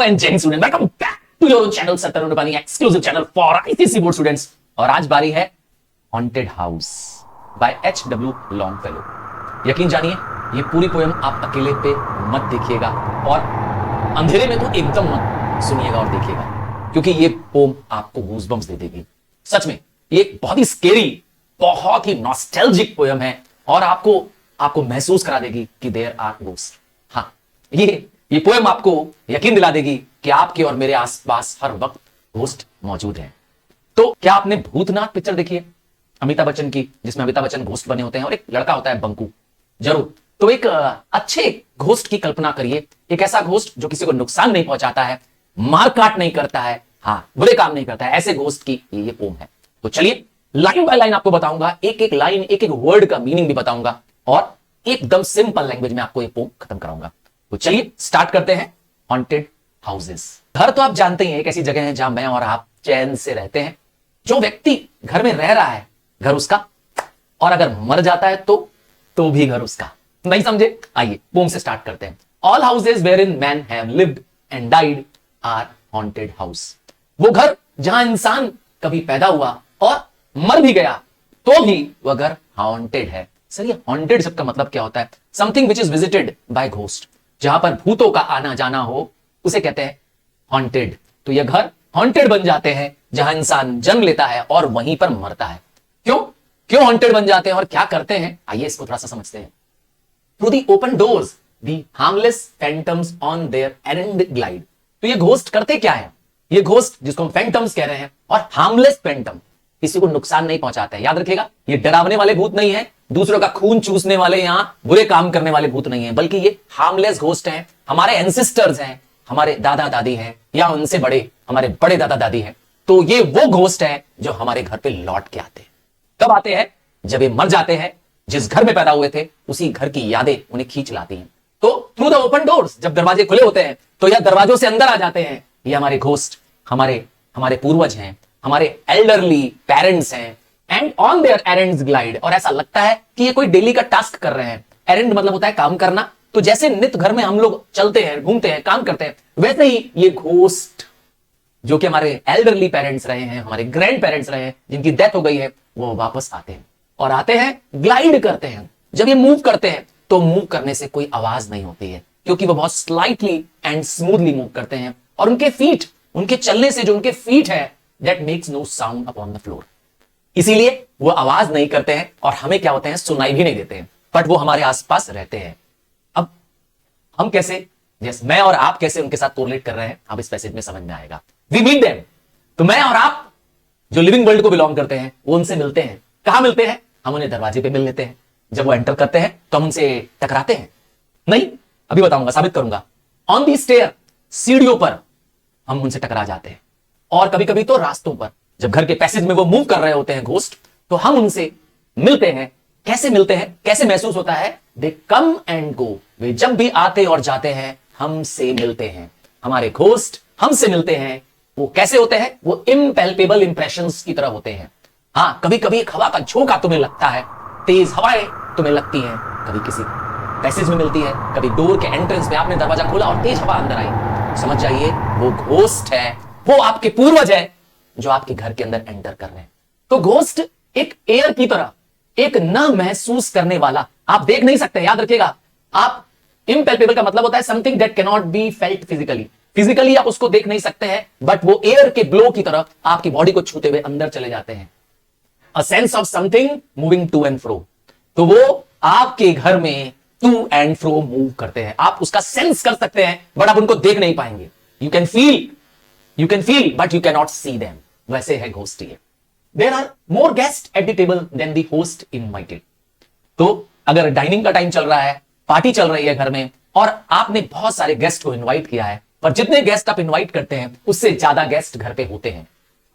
and Gen student, welcome back to your own channel सत्तर Rupani exclusive channel for ICSE board students। और आज बारी है Haunted House by H.W. Longfellow। यकीन जानिए ये पूरी पोएम आप अकेले पे मत देखिएगा और अंधेरे में तो एकदम मत सुनिएगा और देखिएगा, क्योंकि ये पोएम आपको गूज़बम्स दे देगी। सच में ये एक बहुत ही स्केरी, बहुत ही नॉस्टैल्जिक पोएम है और आपको महसूस करा देगी कि देयर आर घोस्ट। हाँ, ये पोएम आपको यकीन दिला देगी कि आपके और मेरे आसपास हर वक्त घोस्ट मौजूद हैं। तो क्या आपने भूतनाथ पिक्चर देखी है अमिताभ बच्चन की, जिसमें अमिताभ बच्चन घोस्ट बने होते हैं और एक लड़का होता है बंकू? जरूर। तो एक अच्छे घोस्ट की कल्पना करिए, एक ऐसा घोस्ट जो किसी को नुकसान नहीं पहुंचाता है, मार काट नहीं करता है, हाँ बुरे काम नहीं करता है, ऐसे घोस्ट की ये पोएम है। तो चलिए लाइन बाय लाइन आपको बताऊंगा, एक एक लाइन, एक एक वर्ड का मीनिंग भी बताऊंगा और एकदम सिंपल लैंग्वेज में आपको ये पोएम खत्म कराऊंगा। तो चलिए स्टार्ट करते हैं। Haunted houses. घर तो आप जानते ही हैं, एक ऐसी जगह है जहां मैं और आप चैन से रहते हैं। जो व्यक्ति घर में रह रहा है घर उसका, और अगर मर जाता है तो भी घर उसका। नहीं समझे? आइए पोएम से स्टार्ट करते हैं। All houses wherein men have lived and died are haunted house. वो घर जहां इंसान कभी पैदा हुआ और मर भी गया तो भी वह घर हॉन्टेड है। सर ये हॉन्टेड शब्द का मतलब क्या होता है? Something which is visited by ghost. जहां पर भूतों का आना जाना हो उसे कहते हैं हॉन्टेड। तो ये घर हॉन्टेड बन जाते हैं जहां इंसान जन्म लेता है और वहीं पर मरता है। क्यों हॉन्टेड बन जाते हैं और क्या करते हैं, आइए इसको थोड़ा सा समझते हैं। Through the open doors the harmless phantoms on their errand glide. तो ये घोस्ट करते क्या है? ये घोस्ट जिसको हम फैंटम्स कह रहे हैं, और हार्मलेस फैंटम किसी को नुकसान नहीं पहुंचाते हैं। याद रखिएगा, ये डरावने वाले भूत नहीं है, दूसरों का खून चूसने वाले, यहां बुरे काम करने वाले भूत नहीं है, बल्कि ये हार्मलेस घोस्ट हैं। हमारे एंसेस्टर्स हैं, हमारे दादा दादी हैं, या उनसे बड़े हमारे बड़े दादा दादी हैं। तो ये वो घोस्ट है जो हमारे घर पे लौट के आते हैं। कब आते हैं? जब ये मर जाते हैं। जिस घर में पैदा हुए थे उसी घर की यादें उन्हें खींच लाती हैं। तो थ्रू द ओपन डोर्स, जब दरवाजे खुले होते हैं तो यह दरवाजों से अंदर आ जाते हैं। ये हमारे घोस्ट हमारे पूर्वज हैं, हमारे एल्डरली पेरेंट्स हैं। And on their errands glide, और ऐसा लगता है कि ये कोई डेली का टास्क कर रहे हैं। एरेंड मतलब होता है काम करना। तो जैसे नित्य घर में हम लोग चलते हैं, घूमते हैं, काम करते हैं, वैसे ही ये घोस्ट जो कि हमारे एल्डरली पेरेंट्स रहे हैं, हमारे ग्रैंड पेरेंट्स रहे हैं, जिनकी डेथ हो गई है, वो वापस आते हैं और आते हैं, ग्लाइड करते हैं। जब ये मूव करते हैं तो मूव करने से कोई आवाज नहीं होती है, क्योंकि वो बहुत स्लाइटली एंड स्मूथली मूव करते हैं। और उनके चलने से जो उनके फीट है, that makes no sound upon the floor. इसीलिए वो आवाज नहीं करते हैं और हमें क्या होते हैं, सुनाई भी नहीं देते हैं, बट वो हमारे आसपास रहते हैं। अब हम कैसे, जैसे मैं और आप कैसे उनके साथ कोरिलेट कर रहे हैं, अब इस पैसेज में समझ में आएगा। We meet them. तो मैं और आप जो लिविंग वर्ल्ड को बिलोंग करते हैं वो उनसे मिलते हैं। कहां मिलते हैं? हम उन्हें दरवाजे पे मिल लेते हैं। जब वो एंटर करते हैं तो हम उनसे टकराते हैं? नहीं, अभी बताऊंगा, साबित करूंगा। ऑन दी स्टेयर, सीढ़ियों पर हम उनसे टकरा जाते हैं, और कभी कभी तो रास्तों पर। जब घर के पैसेज में वो मूव कर रहे होते हैं घोस्ट, तो हम उनसे मिलते हैं। कैसे मिलते हैं, कैसे महसूस होता है? दे कम एंड गो। वे जब भी आते और जाते हैं हमसे मिलते हैं। हमारे घोस्ट हमसे मिलते हैं। वो कैसे होते हैं? वो इम्पैल्पेबल इंप्रेशंस की तरह होते हैं। हाँ, कभी कभी एक हवा का झोंका तुम्हें लगता है, तेज हवाएं तुम्हें लगती हैं, कभी किसी पैसेज में मिलती है, कभी डोर के एंट्रेंस में आपने दरवाजा खोला और तेज हवा अंदर आई। समझ जाइए वो घोस्ट है, वो आपके पूर्वज है जो आपके घर के अंदर एंटर कर रहे हैं। तो घोस्ट एक एयर की तरह, एक न महसूस करने वाला, आप देख नहीं सकते। याद रखिएगा, आप इम्पैल्पेबल का मतलब होता है something that can not be felt physically आप उसको देख नहीं सकते हैं, बट वो एयर के ब्लो की तरह आपकी बॉडी को छूते हुए अंदर चले जाते हैं। A sense of something moving to and fro. तो वो आपके घर में टू एंड फ्रो मूव करते हैं। आप उसका सेंस कर सकते हैं, बट आप उनको देख नहीं पाएंगे। You can feel but you can not see them. वैसे है घोस्ट ये। There are more guest at the table than the host invited. तो अगर डाइनिंग का टाइम चल रहा है, पार्टी चल रही है घर में, और आपने बहुत सारे गेस्ट को इनवाइट किया है, पर जितने गेस्ट आप इनवाइट करते हैं उससे ज्यादा गेस्ट घर पे होते हैं।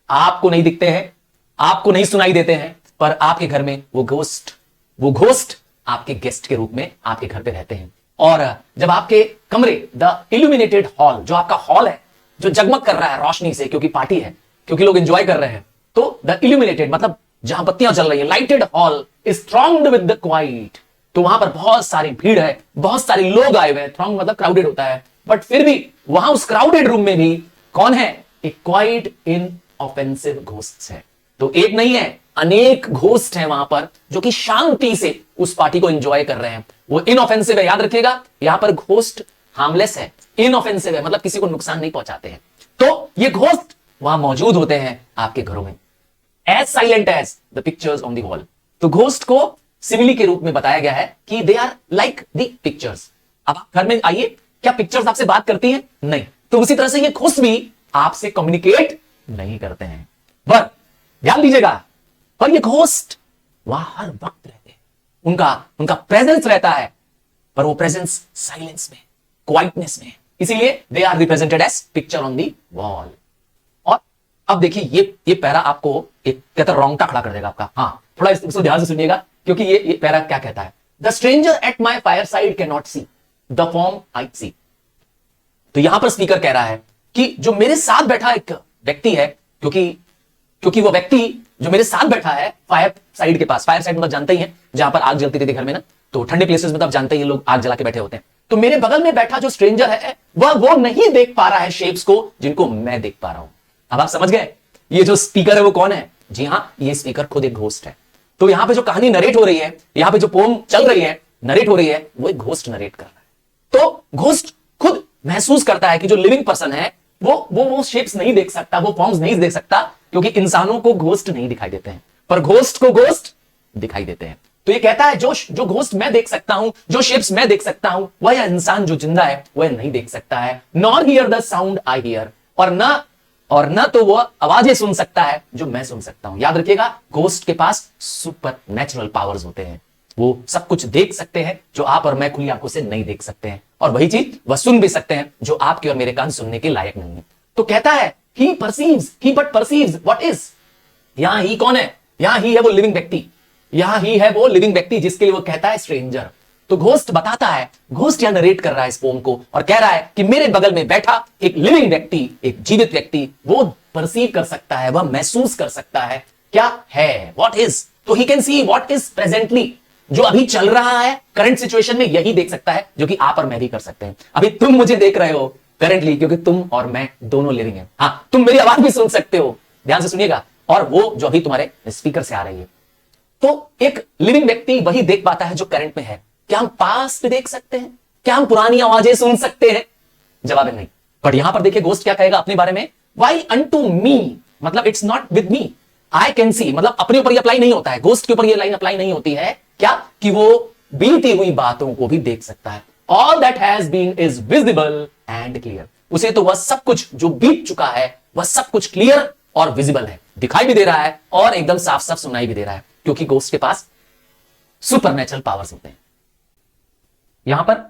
आपको नहीं दिखते हैं, आपको नहीं सुनाई देते हैं, पर आपके घर में वो घोस्ट आपके गेस्ट के रूप में आपके घर पे रहते हैं। और जब आपके कमरे, द इल्यूमिनेटेड हॉल, जो आपका हॉल है, जो जगमग कर रहा है रोशनी से, क्योंकि पार्टी है, क्योंकि लोग एंजॉय कर रहे हैं, तो द इल्यूमिनेटेड मतलब जहां बत्तियां चल रही है, lighted hall is thronged with the quite. तो वहां पर बहुत सारी भीड़ है, बहुत सारे लोग आए हुए हैं। थ्रॉन्ग मतलब क्राउडेड होता है, बट फिर भी वहां उस क्राउडेड रूम में भी कौन है? एक क्वाइट इनऑफेंसिव घोस्ट है। तो एक नहीं है, अनेक घोस्ट हैं वहां पर जो कि शांति से उस पार्टी को एंजॉय कर रहे हैं। वो इनऑफेंसिव है, याद रखिएगा, यहां पर घोस्ट हार्मलेस है, इनऑफेंसिव है, मतलब किसी को नुकसान नहीं पहुंचाते हैं। तो ये घोस्ट वहां मौजूद होते हैं आपके घरों में, as silent as the pictures on the wall. तो घोस्ट को सिमिली के रूप में बताया गया है कि they are like the pictures. अब आप घर में आइए, क्या पिक्चर्स आपसे बात करती हैं? नहीं। तो उसी तरह से ये घोस्ट भी आपसे कम्युनिकेट नहीं करते हैं। पर ध्यान दीजिएगा, पर ये घोस्ट वहां हर वक्त रहते हैं, उनका प्रेजेंस रहता है, पर वो प्रेजेंस साइलेंस में, क्वाइटनेस में, इसीलिए they are represented as picture on the wall. और अब देखिए ये पैरा आपको एक कहता रोंगटा खड़ा कर देगा आपका। हाँ, थोड़ा इसको ध्यान से सुनिएगा, क्योंकि ये पैरा क्या कहता है? The stranger at my fireside can not see the form I see. तो यहां पर स्पीकर कह रहा है कि जो मेरे साथ बैठा एक व्यक्ति है, क्योंकि वो व्यक्ति जो मेरे साथ बैठा है फायर साइड के पास, फायर साइड मतलब जानते ही हैं जहां पर आग जलती थी घर में ना, तो ठंडे प्लेसेस में तो आप जानते ही लोग आग जला के बैठे होते हैं। तो मेरे बगल में बैठा जो स्ट्रेंजर है वह वो नहीं देख पा रहा है शेप्स को जिनको मैं देख पा रहा हूं। अब आप समझ गए ये जो स्पीकर है वो कौन है? जी हां, ये स्पीकर खुद एक घोस्ट है। तो यहां पे जो कहानी नरेट हो रही है, यहां पे जो पोम चल रही है, नरेट हो रही है, वो एक घोस्ट नरेट कर रहा है। तो घोस्ट खुद महसूस करता है कि जो लिविंग पर्सन है वो शेप्स नहीं देख सकता, वो फॉर्म्स नहीं देख सकता, क्योंकि इंसानों को घोस्ट नहीं दिखाई देते हैं, पर घोस्ट को घोस्ट दिखाई देते हैं। तो ये कहता है जो घोस्ट मैं देख सकता हूं, जो शेप्स मैं देख सकता हूं, वह इंसान जो जिंदा है वह नहीं देख सकता है। Not here the sound I hear, और न तो वह आवाजें सुन सकता है जो मैं सुन सकता हूं। याद रखिएगा, घोस्ट के पास सुपर नेचुरल पावर्स होते हैं, वो सब कुछ देख सकते हैं जो आप और मैं खुली आंखों से नहीं देख सकते हैं, और वही चीज वह सुन भी सकते हैं जो आपके और मेरे कान सुनने के लायक नहीं है। तो कहता है he perceives, he but perceives what is. यहां ही कौन है? यहां ही है वो लिविंग व्यक्ति, यहां ही है वो लिविंग व्यक्ति जिसके लिए वो कहता है स्ट्रेंजर। तो घोस्ट बताता है, घोस्ट यहां नरेट कर रहा है इस पोम को, और कह रहा है कि मेरे बगल में बैठा एक लिविंग व्यक्ति, एक जीवित व्यक्ति, वो परसीव कर सकता है, वह महसूस कर सकता है क्या है, व्हाट इज। तो he can see what is presently, जो अभी चल रहा है करंट सिचुएशन में, यही देख सकता है जो कि आप और मैं भी कर सकते हैं। अभी तुम मुझे देख रहे हो करंटली, क्योंकि तुम और मैं दोनों लिविंग हैं। हाँ, तुम मेरी आवाज भी सुन सकते हो, ध्यान से सुनिएगा, और वो जो अभी तुम्हारे स्पीकर से आ रही है। तो एक लिविंग व्यक्ति वही देख पाता है जो करंट में है। क्या हम पास्ट देख सकते हैं? क्या हम पुरानी आवाजें सुन सकते हैं? जवाब है नहीं। पर यहां पर देखिए घोस्ट क्या कहेगा अपने बारे में, वाई अनटू मी, मतलब it's not with me, I can see, मतलब अपने ऊपर ये अप्लाई नहीं होता है, घोस्ट के ऊपर ये लाइन अप्लाई नहीं होती है। क्या? कि वो बीती हुई बातों को भी देख सकता है। All that has been is visible and clear, उसे तो वह सब कुछ जो बीत चुका है वह सब कुछ क्लियर और विजिबल है, दिखाई भी दे रहा है और एकदम साफ साफ सुनाई भी दे रहा है, क्योंकि घोस्ट के पास सुपरनेचुरल पावर्स होते हैं। यहां पर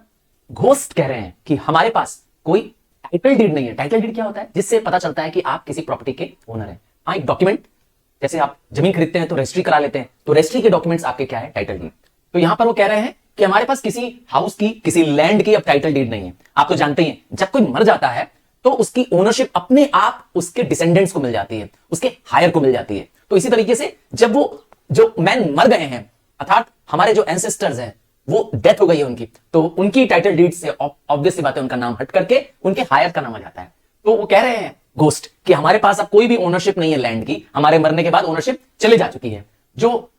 घोस्ट कह रहे हैं कि हमारे पास कोई टाइटल डीड नहीं है। टाइटल डीड क्या होता है? जिससे पता चलता है कि आप किसी प्रॉपर्टी के ओनर हैं। हाँ, एक डॉक्यूमेंट, जैसे आप जमीन खरीदते हैं तो रजिस्ट्री करा लेते हैं, तो रजिस्ट्री के डॉक्यूमेंट्स आपके क्या है? Title deed. तो यहां पर वो कह रहे हैं कि हमारे पास किसी हाउस की, किसी लैंड की अब टाइटल डीड नहीं है। आप तो जानते हैं जब कोई मर जाता है तो उसकी ओनरशिप अपने आप उसके डिसेंडेंट्स को मिल जाती है, उसके हायर को मिल जाती है। तो इसी तरीके से जब वो जो मैन मर गए हैं, अर्थात हमारे जो एंसेस्टर्स हैं, वो डेथ हो गई है उनकी, तो उनकी टाइटल डीड से ऑब्वियस सी बात है उनका नाम हट करके उनके हायर का नाम आ जाता है। तो वो कह रहे हैं घोस्ट कि हमारे पास अब कोई भी ओनरशिप नहीं है लैंड की, हमारे मरने के बाद ओनरशिप चले जा चुकी है। जो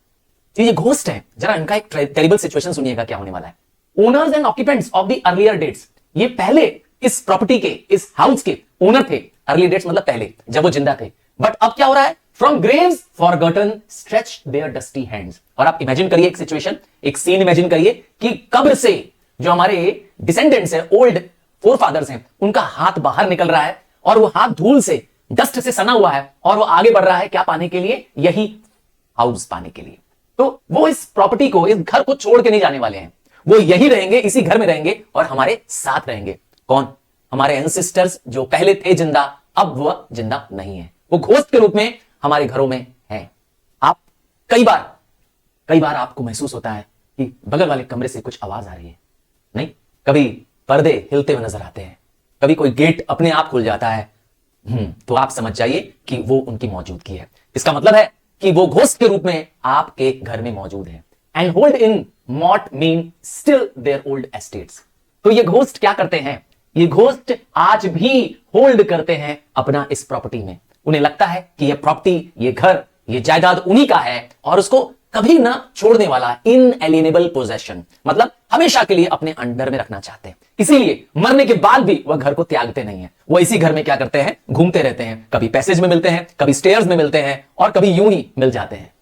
ये घोस्ट है, जरा इनका एक टेरिबल सिचुएशन सुनिएगा क्या होने वाला है। Owners and occupants of the earlier dates, ये पहले इस प्रॉपर्टी के, इस हाउस के ओनर थे। अर्ली डेट्स मतलब पहले, जब वो जिंदा थे। बट अब क्या हो रहा है? From graves forgotten stretch their dusty hands. और आप इमेजिन करिए एक सिचुएशन, एक सीन इमेजिन करिए कि कब्र से जो हमारे डिसेंडेंट्स हैं, ओल्ड फोरफादर्स हैं, उनका हाथ बाहर निकल रहा है और वो हाथ धूल से, डस्ट से सना हुआ है, और वो आगे बढ़ रहा है क्या पाने के लिए? यही हाउस पाने के लिए। तो वो इस प्रॉपर्टी को, इस घर को छोड़ के नहीं जाने वाले हैं, वो यही रहेंगे, इसी घर में रहेंगे और हमारे साथ रहेंगे। कौन? हमारे एंसेस्टर्स जो पहले थे जिंदा, अब वह जिंदा नहीं है, वो घोस्ट के रूप में हमारे घरों में है। आप कई बार आपको महसूस होता है कि बगल वाले कमरे से कुछ आवाज आ रही है, नहीं? कभी पर्दे हिलते हुए नजर आते हैं, कभी कोई गेट अपने आप खुल जाता है। तो आप समझ जाइए कि वो उनकी मौजूदगी है। इसका मतलब है कि वो घोस्ट के रूप में आपके घर में मौजूद है। And hold in mortmain still their old estates. तो ये घोस्ट क्या करते हैं? ये घोस्ट आज भी होल्ड करते हैं अपना इस प्रॉपर्टी में। उन्हें लगता है कि ये प्रॉपर्टी, ये घर, ये जायदाद उन्हीं का है और उसको कभी ना छोड़ने वाला इनएलिएनेबल पोजेशन, मतलब हमेशा के लिए अपने अंडर में रखना चाहते हैं। इसीलिए मरने के बाद भी वह घर को त्यागते नहीं है। वो इसी घर में क्या करते हैं, घूमते रहते हैं। कभी पैसेज में मिलते हैं, कभी स्टेयर्स में मिलते हैं और कभी यूं ही मिल जाते हैं।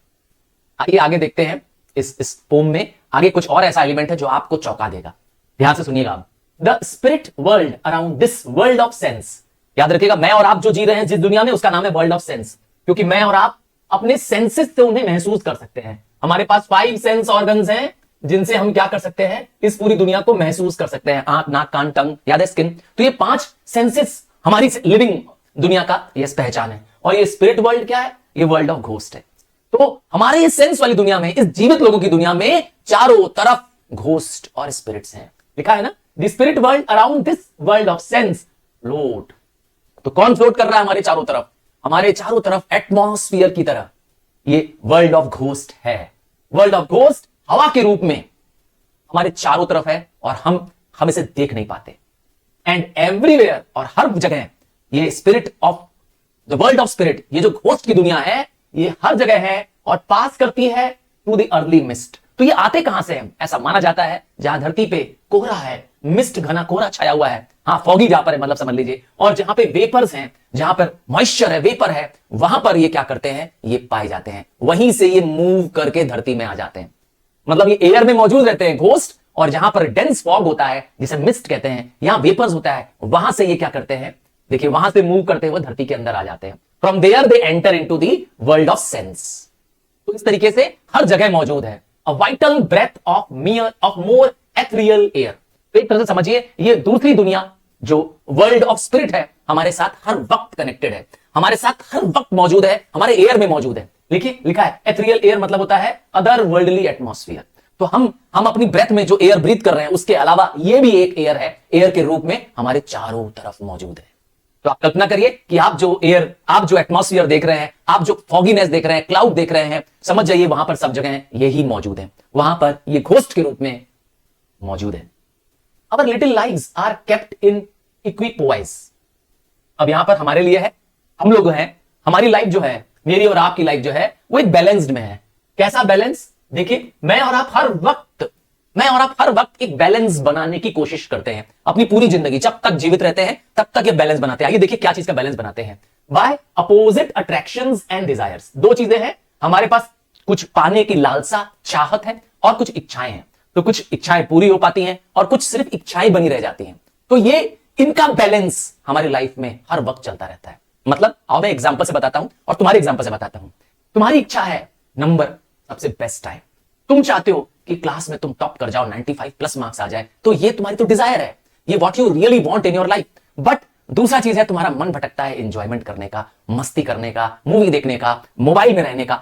आइए आगे देखते हैं। इस पोम में आगे कुछ और ऐसा एलिमेंट है जो आपको चौंका देगा। ध्यान से सुनिएगा आप। The spirit world around this world of sense. याद रखिएगा, मैं और आप जो जी रहे हैं जिस दुनिया में, उसका नाम है वर्ल्ड ऑफ सेंस, क्योंकि मैं और आप अपने सेंसेस से उन्हें महसूस कर सकते हैं। हमारे पास 5 सेंस ऑर्गन्स हैं जिनसे हम क्या कर सकते हैं, इस पूरी दुनिया को महसूस कर सकते हैं। आंख, नाक, कान, टंग, याद है स्किन। तो ये 5 सेंसेस हमारी लिविंग दुनिया का ये पहचान है। और ये स्पिरिट वर्ल्ड क्या है, ये वर्ल्ड ऑफ घोस्ट है। तो हमारे इस सेंस वाली दुनिया में, इस जीवित लोगों की दुनिया में चारों तरफ घोस्ट और स्पिरिट्स हैं। लिखा है ना, the spirit world around this world of sense float. तो कौन फ्लोट कर रहा है हमारे चारों तरफ? हमारे चारों तरफ एटमॉस्फेयर की तरह ये वर्ल्ड ऑफ घोस्ट है। वर्ल्ड ऑफ घोस्ट हवा के रूप में हमारे चारों तरफ है और हम इसे देख नहीं पाते। एंड एवरीवेयर, और हर जगह ये spirit of the world of spirit, ये जो घोस्ट की दुनिया है, ये हर जगह है और पास करती है टू द अर्ली मिस्ट। तो ये आते कहां से हैं? ऐसा माना जाता है जहां धरती पे कोहरा है, मिस्ट, घना कोहरा छाया हुआ है, हाँ फॉगी जहां पर है, मतलब समझ लीजिए, और जहां पे वेपर्स हैं, जहां पर मॉइस्चर है, वेपर है, वहां पर ये क्या करते हैं, ये पाए जाते हैं। वहीं से ये मूव करके धरती में आ जाते हैं। मतलब ये एयर में मौजूद रहते हैं घोस्ट, और जहां पर डेंस फॉग होता है, जिसे मिस्ट कहते हैं, यहां वेपर्स होता है, वहां से ये क्या करते हैं, देखिए वहां से मूव करते हुए धरती के अंदर आ जाते हैं। From there they enter into the world of sense. तो इस तरीके से हर जगह मौजूद है। A vital breath of more ethereal air. तो एक तरह से समझिए, ये दूसरी दुनिया जो वर्ल्ड ऑफ स्पिरिट है, हमारे साथ हर वक्त कनेक्टेड है, हमारे साथ हर वक्त मौजूद है, हमारे एयर में मौजूद है। लिखिए, लिखा है एथरियल एयर, मतलब होता है अदर वर्ल्डली एटमॉस्फेयर। तो हम अपनी ब्रेथ में जो एयर ब्रीथ कर रहे हैं, उसके अलावा ये भी एक एयर है, एयर के रूप में हमारे चारों तरफ मौजूद है। तो आप कल्पना करिए कि आप जो एटमॉस्फेयर देख रहे हैं, आप जो फॉगीनेस देख रहे हैं, क्लाउड देख रहे हैं, समझ जाइए वहां पर सब जगह यही मौजूद है। वहां पर ये घोस्ट के रूप में मौजूद है। Our little lives are kept in equipoise. अब यहां पर हमारे लिए है, हम लोग हैं, हमारी लाइफ जो है, मेरी और आपकी लाइफ जो है, वो एक बैलेंस्ड में है। कैसा बैलेंस? देखिए, मैं और आप हर वक्त एक बैलेंस बनाने की कोशिश करते हैं। अपनी पूरी जिंदगी जब तक जीवित रहते हैं तब तक ये बैलेंस बनाते हैं। आइए देखिए क्या चीज का बैलेंस बनाते हैं। By opposite attractions and desires. दो चीजें हैं हमारे पास, कुछ पाने की लालसा, चाहत है, और कुछ इच्छाएं हैं। तो कुछ इच्छाएं पूरी हो पाती हैं और कुछ सिर्फ इच्छाएं बनी रह जाती हैं। तो ये इनका बैलेंस हमारी लाइफ में हर वक्त चलता रहता है। मतलब आओ मैं एग्जांपल से बताता हूं और तुम्हारे एग्जांपल से बताता हूं। तुम्हारी इच्छा है नंबर सबसे बेस्ट आए, तुम चाहते हो कि क्लास में तुम टॉप कर जाओ, 95 प्लस मार्क्स आ जाए, तो ये तुम्हारी तो डिजायर है, ये what you really want in your life. But दूसरा चीज है, तुम्हारा मन भटकता है एंजॉयमेंट करने का, मस्ती करने का, मूवी देखने का, मोबाइल में रहने का।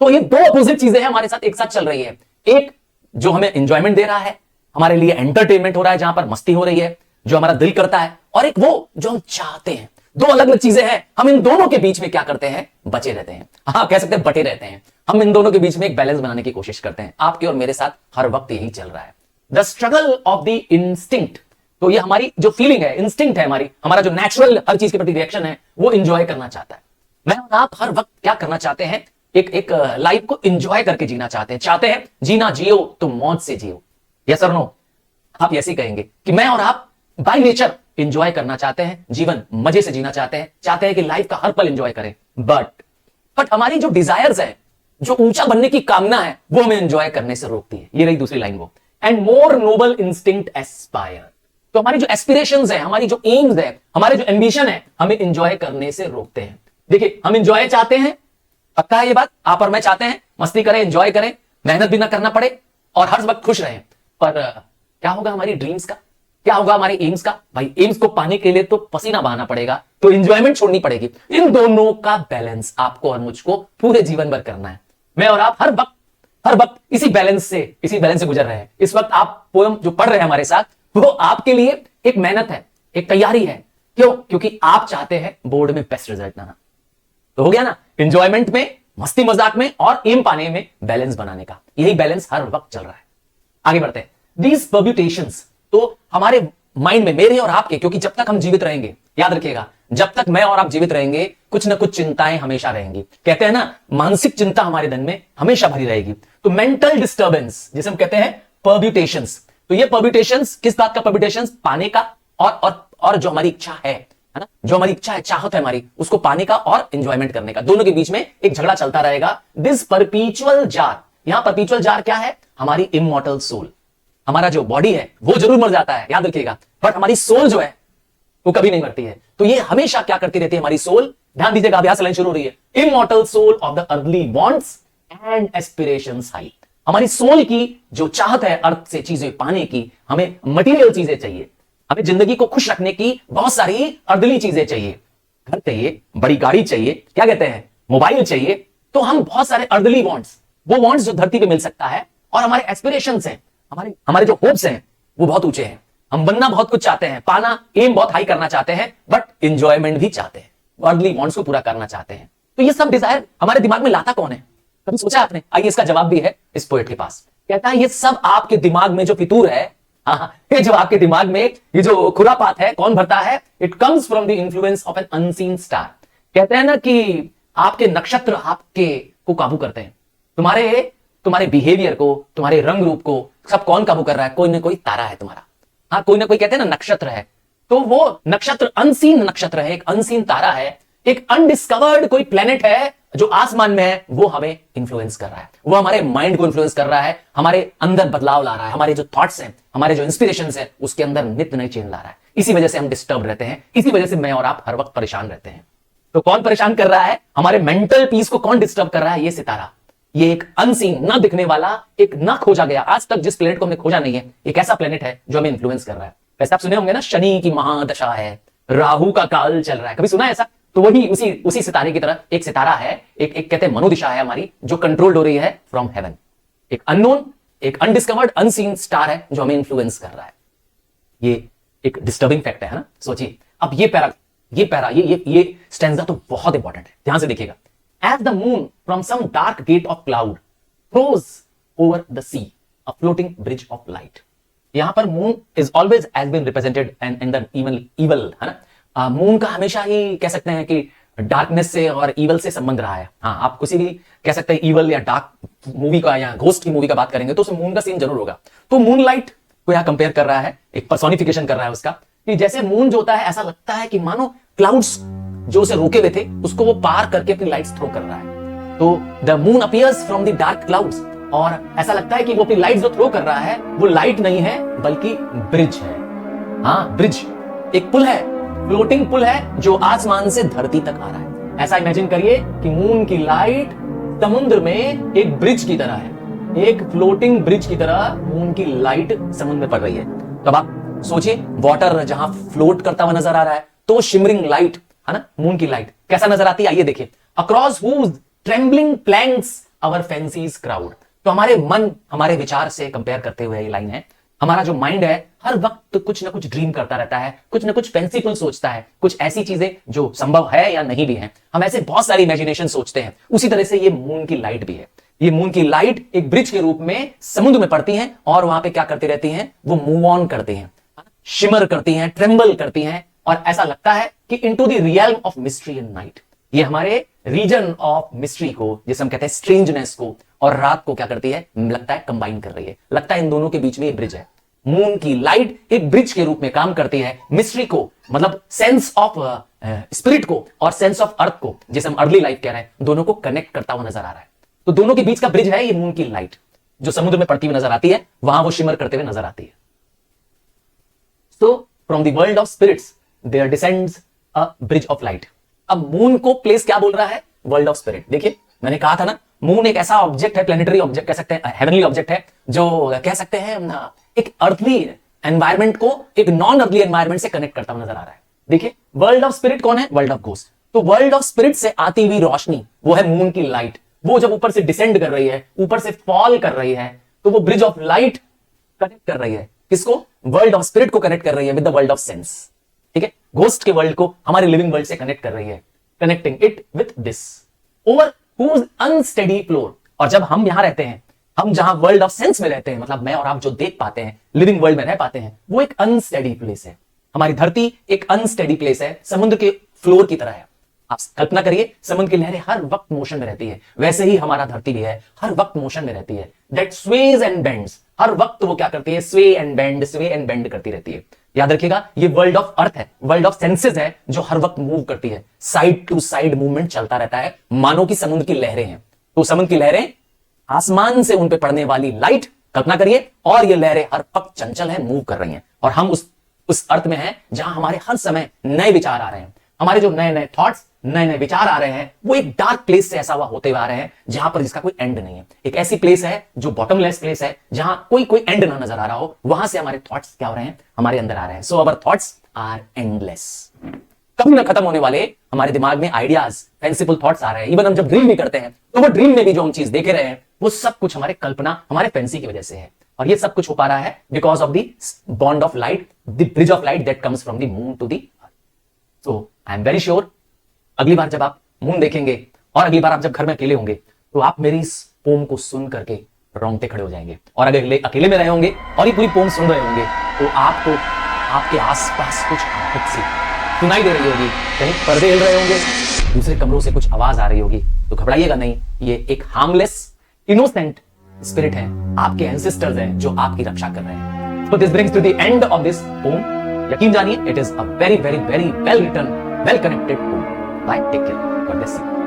तो ये दो अपोजिट चीजें हैं हमारे साथ एक साथ चल रही है। एक जो हमें एंजॉयमेंट दे रहा है, हमारे लिए एंटरटेनमेंट हो रहा है, जहां पर मस्ती हो रही है, जो हमारा दिल करता है, और एक वो जो हम चाहते हैं। दो अलग अलग चीजें हैं। हम इन दोनों के बीच में क्या करते हैं, बचे रहते हैं, हाँ कह सकते हैं बटे रहते हैं। हम इन दोनों के बीच में एक बैलेंस बनाने की कोशिश करते हैं। आपके और मेरे साथ हर वक्त यही चल रहा है। The struggle of the instinct. तो ये हमारी जो फीलिंग है, इंस्टिंक्ट है, हमारा जो नेचुरल हर चीज के प्रति रिएक्शन है, वो एंजॉय करना चाहता है। मैं और आप हर वक्त क्या करना चाहते हैं, एक लाइफ को एंजॉय करके जीना चाहते हैं जीना जियो तो मौज से जियो। यस और नो? आप ऐसे कहेंगे कि मैं और आप बाय नेचर एंजॉय करना चाहते हैं, जीवन मजे से जीना चाहते हैं कि लाइफ का हर पल एंजॉय करें। बट हमारी जो डिजायर्स है, जो ऊंचा बनने की कामना है, वो हमें एंजॉय करने से रोकती है। ये रही दूसरी लाइन वो। And more noble instinct aspire. तो हमारी जो एस्पिरेशंस है, हमारी जो एम्स है, हमारे जो एंबिशन है, हमें एंजॉय करने से रोकते हैं। देखिए, हम एंजॉय चाहते हैं, पक्का है ये बात, आप और मैं चाहते हैं मस्ती करें, एंजॉय करें, मेहनत भी ना करना पड़े और हर वक्त खुश रहें। पर क्या होगा हमारी ड्रीम्स का, क्या होगा हमारे एम्स का? भाई एम्स को पाने के लिए तो पसीना बहाना पड़ेगा, तो एंजॉयमेंट छोड़नी पड़ेगी। इन दोनों का बैलेंस आपको और मुझको पूरे जीवन भर करना है। मैं और आप हर वक्त इसी बैलेंस से गुजर रहे हैं। इस वक्त आप पोएम जो पढ़ रहे हैं हमारे साथ, वो आपके लिए एक मेहनत है, एक तैयारी है। क्यों? क्योंकि आप चाहते हैं बोर्ड में बेस्ट रिजल्ट लाना। तो हो गया ना, एंजॉयमेंट में, मस्ती मजाक में और एम पाने में बैलेंस बनाने का। यही बैलेंस हर वक्त चल रहा है। आगे बढ़ते हैं। दीज परम्यूटेशंस, तो हमारे माइंड में, मेरे और आपके, क्योंकि जब तक हम जीवित रहेंगे, याद रखिएगा, जब तक मैं और आप जीवित रहेंगे कुछ ना कुछ चिंताएं हमेशा रहेंगी। कहते हैं ना, मानसिक चिंता हमारे दिन में हमेशा भरी रहेगी। तो मेंटल डिस्टर्बेंस जिसे हम कहते हैं परम्यूटेशंस, तो ये परम्यूटेशंस किस बात का परम्यूटेशंस? पाने का और जो हमारी इच्छा है ना, जो हमारी इच्छा है, चाहत है हमारी, उसको पाने का और एंजॉयमेंट करने का, दोनों के बीच में एक झगड़ा चलता रहेगा। दिस परपीचुअल जार, यहां परपीचुअल जार क्या है? हमारी इमॉर्टल सोल। हमारा जो बॉडी है वो जरूर मर जाता है, याद रखिएगा, बट हमारी सोल जो है वो कभी नहीं मरती है। तो ये हमेशा क्या करती रहती है हमारी सोल? ध्यान दीजिएगा, अभ्यास लाइन शुरू हो रही है। Immortal soul of the early wants and aspirations high. हमारी सोल की जो चाहत है अर्थ से चीजें पाने की, हमें मटेरियल चीजें चाहिए, हमें जिंदगी को खुश रखने की बहुत सारी अर्दली चीजें चाहिए, घर चाहिए, बड़ी गाड़ी चाहिए, क्या कहते हैं, मोबाइल चाहिए। तो हम बहुत सारे अर्दली वांट्स, वो वांट्स जो धरती पे मिल सकता है, और हमारे एस्पिरेशंस हैं, हमारे जो होप्स हैं वो बहुत ऊंचे हैं। हम बनना बहुत कुछ चाहते हैं, पाना, एम बहुत हाई करना चाहते हैं, बट एंजॉयमेंट भी चाहते हैं, अर्दली वांट्स को पूरा करना चाहते हैं। तो ये सब डिजायर हमारे दिमाग में लाता कौन है? कभी सोचा आपने? आइए इसका जवाब भी है इस पोएट के पास। कहता है ये सब आपके दिमाग में जो फितूर है, ये जो आपके दिमाग में ये जो खुरापात है, कौन भरता है? It comes from the influence of an unseen star. कहते हैं ना कि आपके नक्षत्र आपके को काबू करते हैं, तुम्हारे बिहेवियर को, तुम्हारे रंग रूप को सब कौन काबू कर रहा है? कोई ना कोई तारा है तुम्हारा। हाँ, कोई ना कोई, कहते हैं ना, नक्षत्र है। तो वो नक्षत्र अनसीन नक्षत्र है, एक अनसीन तारा है, एक अनडिस्कवर्ड कोई प्लेनेट है जो आसमान में है, वो हमें इंफ्लुएंस कर रहा है, वो हमारे माइंड को इंफ्लुएंस कर रहा है, हमारे अंदर बदलाव ला रहा है, हमारे जो थॉट्स हैं, हमारे जो इंस्पिरेशंस हैं, उसके अंदर नित्य नए चेंज ला रहा है। इसी वजह से हम डिस्टर्ब रहते हैं, इसी वजह से मैं और आप हर वक्त परेशान रहते हैं। तो कौन परेशान कर रहा है? हमारे मेंटल पीस को कौन डिस्टर्ब कर रहा है? ये सितारा, ये एक अनसीन, ना दिखने वाला, एक ना खोजा गया, आज तक जिस प्लेनेट को हमने खोजा नहीं है, एक ऐसा प्लेनेट है जो हमें इंफ्लुएंस कर रहा है। वैसे आप सुने होंगे ना, शनि की महादशा है, राहु का काल चल रहा है, कभी सुना है ऐसा? तो वही उसी सितारे की तरह एक सितारा है, एक कहते हैं मनोदिशा है हमारी, जो कंट्रोल्ड हो रही है फ्रॉम हेवन। एक अननोन, एक अनडिस्कवर्ड, अनसीन स्टार है जो हमें इंफ्लुएंस कर रहा है। ये एक डिस्टर्बिंग फैक्ट है ना? सोचिए। अब ये स्टैंजा तो बहुत इंपॉर्टेंट है, ध्यान से देखिएगा। As the moon from some dark gate of cloud throws over the sea a floating bridge of light. यहां पर moon is always has been represented in the evil, है ना? मून का हमेशा ही कह सकते हैं कि डार्कनेस से और इवल से संबंध रहा है। हाँ, आप किसी भी कह सकते हैं इवल या डार्क मूवी का या घोस्ट की मूवी का बात करेंगे तो उसमें मून का सीन जरूर होगा। तो मून लाइट को यहां कंपेयर कर रहा है, एक पर्सोनिफिकेशन कर रहा है उसका, कि जैसे मून जो होता है, ऐसा लगता है कि मानो क्लाउड्स जो उसे रोके हुए थे उसको वो पार करके अपनी लाइट्स थ्रो कर रहा है। तो the moon appears from the dark clouds, और ऐसा लगता है कि वो अपनी लाइट्स जो थ्रो कर रहा है वो लाइट नहीं है बल्कि ब्रिज है। हाँ, ब्रिज, एक पुल है, फ्लोटिंग पुल है जो आसमान से धरती तक आ रहा है। ऐसा इमेजिन करिए कि मून की लाइट समुद्र में एक ब्रिज की तरह है, एक फ्लोटिंग ब्रिज की तरह मून की लाइट समुद्र में पड़ रही है। तो अब आप सोचिए, वाटर जहां फ्लोट करता हुआ नजर आ रहा है, तो शिमरिंग लाइट है ना, मून की लाइट कैसा नजर आती है? आइए देखिए। Across whose trembling planks our fancies crowd. तो हमारे मन, हमारे विचार से कंपेयर करते हुए ये लाइन है। हमारा जो माइंड है हर वक्त कुछ ना कुछ ड्रीम करता रहता है, कुछ ना कुछ फैंसीफुल सोचता है, कुछ ऐसी चीजें जो संभव है या नहीं भी है, हम ऐसे बहुत सारी इमेजिनेशन सोचते हैं। उसी तरह से ये मून की लाइट भी है। ये मून की लाइट एक ब्रिज के रूप में समुद्र में पड़ती है, और वहां पे क्या करती रहती हैं? वो मूव ऑन करती हैं, शिमर करती हैं, ट्रेम्बल करती हैं, और ऐसा लगता है कि into the realm of mystery and night, ये हमारे रीजन ऑफ मिस्ट्री को, जिसे हम कहते हैं स्ट्रेंजनेस को, और रात को क्या करती है? लगता है कंबाइन कर रही है, लगता है इन दोनों के बीच में एक ब्रिज है। मून की लाइट एक ब्रिज के रूप में काम करती है, मिस्ट्री को, मतलब सेंस ऑफ स्पिरिट को और सेंस ऑफ अर्थ को, जिसे हम अर्ली लाइफ कह रहे हैं, दोनों को कनेक्ट करता हुआ नजर आ रहा है। तो दोनों के बीच का ब्रिज है ये मून की लाइट, जो समुद्र में पड़ती हुई नजर आती है, वहां वो शिमर करते हुए नजर आती है। So from the world of spirits there descends a bridge of light. अब मून को प्लेस क्या बोल रहा है? World of spirit. देखिए, मैंने कहा था ना, मून एक ऐसा ऑब्जेक्ट है, प्लेनेटरी ऑब्जेक्ट कह सकते हैं, हेवनली ऑब्जेक्ट है, जो कह सकते हैं एक अर्थली एनवायरमेंट को एक नॉन अर्थली एनवायरमेंट से कनेक्ट करता हुआ नजर आ रहा है। देखिए, वर्ल्ड ऑफ स्पिरिट कौन है? World of ghost. तो वर्ल्ड ऑफ स्पिरिट से आती हुई रोशनी, वो है मून की लाइट। वो जब ऊपर से डिसेंड कर रही है, ऊपर से फॉल कर रही है, तो वो ब्रिज ऑफ लाइट कनेक्ट कर रही है। किसको? वर्ल्ड ऑफ स्पिरिट को कनेक्ट कर रही है with the world of sense. ठीक है, घोस्ट के वर्ल्ड को हमारे लिविंग वर्ल्ड से कनेक्ट कर रही है, connecting it with this over whose unsteady floor. और जब हम यहां रहते हैं, हम जहां वर्ल्ड ऑफ सेंस में रहते हैं, मतलब मैं और आप जो देख पाते हैं, लिविंग वर्ल्ड में रह पाते हैं, वो एक अनस्टेडी प्लेस है। हमारी धरती एक अनस्टेडी प्लेस है, समुद्र के फ्लोर की तरह है। आप कल्पना करिए, समुद्र की लहरें हर वक्त मोशन में रहती है, वैसे ही हमारा धरती भी है, हर वक्त मोशन में रहती है। दैट स्वेज एंड बेंड्स, हर वक्त वो क्या करती है, स्वे एंड बेंड करती रहती है। याद रखिएगा, ये वर्ल्ड ऑफ अर्थ है, वर्ल्ड ऑफ सेंसेस है, जो हर वक्त मूव करती है, साइड टू साइड मूवमेंट चलता रहता है, मानो कि समुद्र की लहरें हैं। तो समुद्र की लहरें, आसमान से उन पे पड़ने वाली लाइट, कल्पना करिए, और ये लहरें हर वक्त चंचल है, मूव कर रही हैं, और हम उस अर्थ में हैं जहां हमारे हर समय नए विचार आ रहे हैं। हमारे जो नए नए थॉट्स, नए नए विचार आ रहे हैं, वो एक डार्क प्लेस से ऐसा हुआ होते हुए आ रहे हैं जहां पर जिसका कोई एंड नहीं है। एक ऐसी प्लेस है जो बॉटमलेस प्लेस है, जहां कोई एंड ना नजर आ रहा हो, वहां से हमारे थॉट्स क्या हो रहे हैं, हमारे अंदर आ रहे हैं। सो अवर थॉट्स आर एंडलेस, कभी ना खत्म होने वाले हमारे दिमाग में आइडियाज, फेंसिफुल थॉट्स आ रहे हैं। इवन हम जब ड्रीम भी करते हैं, तो वो ड्रीम में भी जो हम चीज देख रहे हैं, वो सब कुछ हमारे कल्पना, हमारे फैंसी की वजह से है। और ये सब कुछ हो पा रहा है because of the bond of light, the bridge of light that comes from the moon to the earth. So I am very sure, अगली बार जब आप मून देखेंगे और अगली बार आप जब घर में अकेले होंगे, तो आप मेरी इस पोम को सुन करके रोंगटे खड़े हो जाएंगे। और अगर अकेले में रहे होंगे और ये पूरी पोम सुन रहे होंगे, तो आपको आपके आसपास कुछ आवाज सी सुनाई दे रही होगी, कहीं पर्दे हिल रहे होंगे, दूसरे कमरों से कुछ आवाज आ रही होगी, तो घबराइएगा नहीं, ये एक हार्मलेस इनोसेंट स्पिरिट है, आपके एंसेस्टर्स हैं जो आपकी रक्षा कर रहे हैं। So this brings to the end of this poem. यकीन जानिए, it is a very, very, very well written, well connected poem. Bye, take care, God bless you.